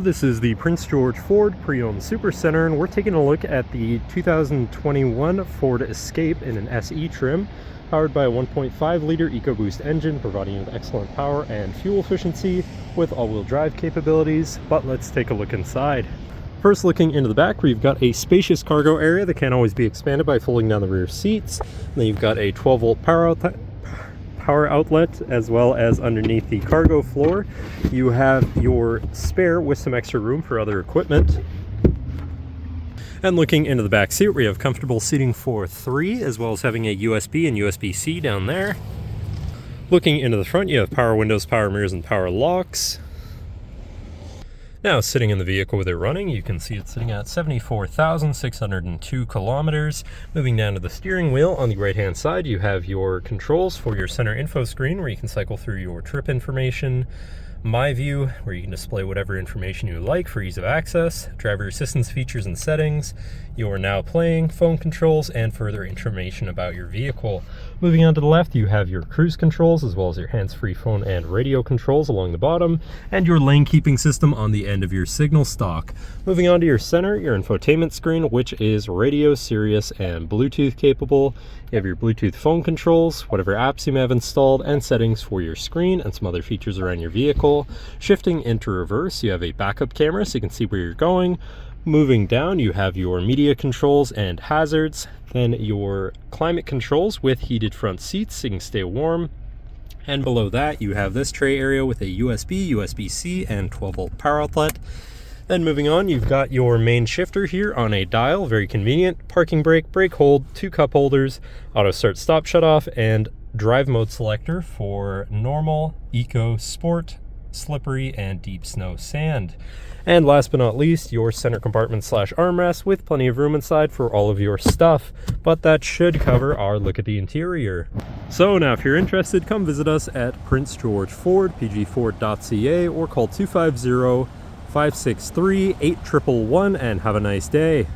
This is the Prince George Ford Pre-Owned Supercentre, and we're taking a look at the 2021 Ford Escape in an SE trim, powered by a 1.5-liter EcoBoost engine, providing you with excellent power and fuel efficiency with all-wheel drive capabilities. But let's take a look inside. First, looking into the back, where you've got a spacious cargo area that can always be expanded by folding down the rear seats. And then you've got a 12-volt power outlet, as well as underneath the cargo floor you have your spare with some extra room for other equipment. And looking into the back seat, we have comfortable seating for 3, as well as having a USB and USB-C down there. Looking into the front, you have power windows, power mirrors, and power locks. Now, sitting in the vehicle with it running, you can see it's sitting at 74,602 kilometers. Moving down to the steering wheel, on the right-hand side, you have your controls for your center info screen, where you can cycle through your trip information. My View, where you can display whatever information you like for ease of access. Driver assistance features and settings. Your Now Playing, phone controls, and further information about your vehicle. Moving on to the left, you have your cruise controls, as well as your hands-free phone and radio controls along the bottom, and your lane keeping system on the end of your signal stock. Moving on to your center, your infotainment screen, which is radio, Sirius, and Bluetooth capable. You have your Bluetooth phone controls, whatever apps you may have installed, and settings for your screen, and some other features around your vehicle. Shifting into reverse, you have a backup camera so you can see where you're going. Moving down, you have your media controls and hazards, then your climate controls with heated front seats so you can stay warm. And below that, you have this tray area with a USB, USB-C, and 12-volt power outlet. Then moving on, you've got your main shifter here on a dial, very convenient. Parking brake, brake hold, 2 cup holders, auto start, stop, shut off, and drive mode selector for normal, eco, sport, slippery, and deep snow sand. And last but not least, your center compartment / armrest with plenty of room inside for all of your stuff. But that should cover our look at the interior. So now, if you're interested, come visit us at Prince George Ford, pgford.ca, or call 250-563-8111 and have a nice day.